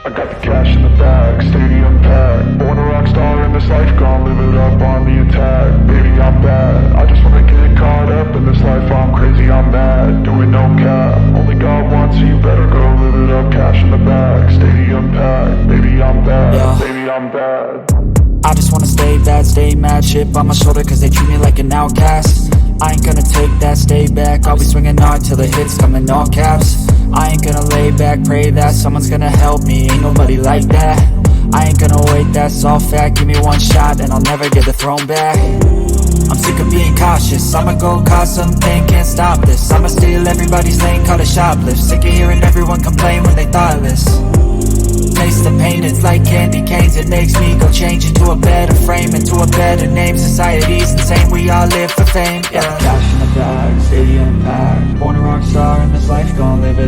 I got the cash in the bag, stadium packed. Born a rock star in this life, gonna live it up on the attack. Baby, I'm bad, I just wanna get caught up in this life. I'm crazy, I'm mad, doing no cap. Only God wants, so you better go live it up. Cash in the bag, stadium packed. Baby, I'm bad, baby, I'm bad. I just wanna stay bad, stay mad. Chip on my shoulder cause they treat me like an outcast. I ain't gonna take that, stay back. I'll be swinging hard till the hits come in all caps. I ain't gonna lay back, pray that someone's gonna help me. Ain't nobody like that. I ain't gonna wait, that's all fact. Give me one shot and I'll never get the throne back. I'm sick of being cautious, I'ma go cause something, can't stop this. I'ma steal everybody's lane, call it shoplift. Sick of hearing everyone complain when they thoughtless. Taste the pain, it's like candy canes. It makes me go change into a better frame, into a better name. Society's insane, we all live for fame, yeah. Cash in the bag, stadium packed. Born a rock star in this life, gon' live it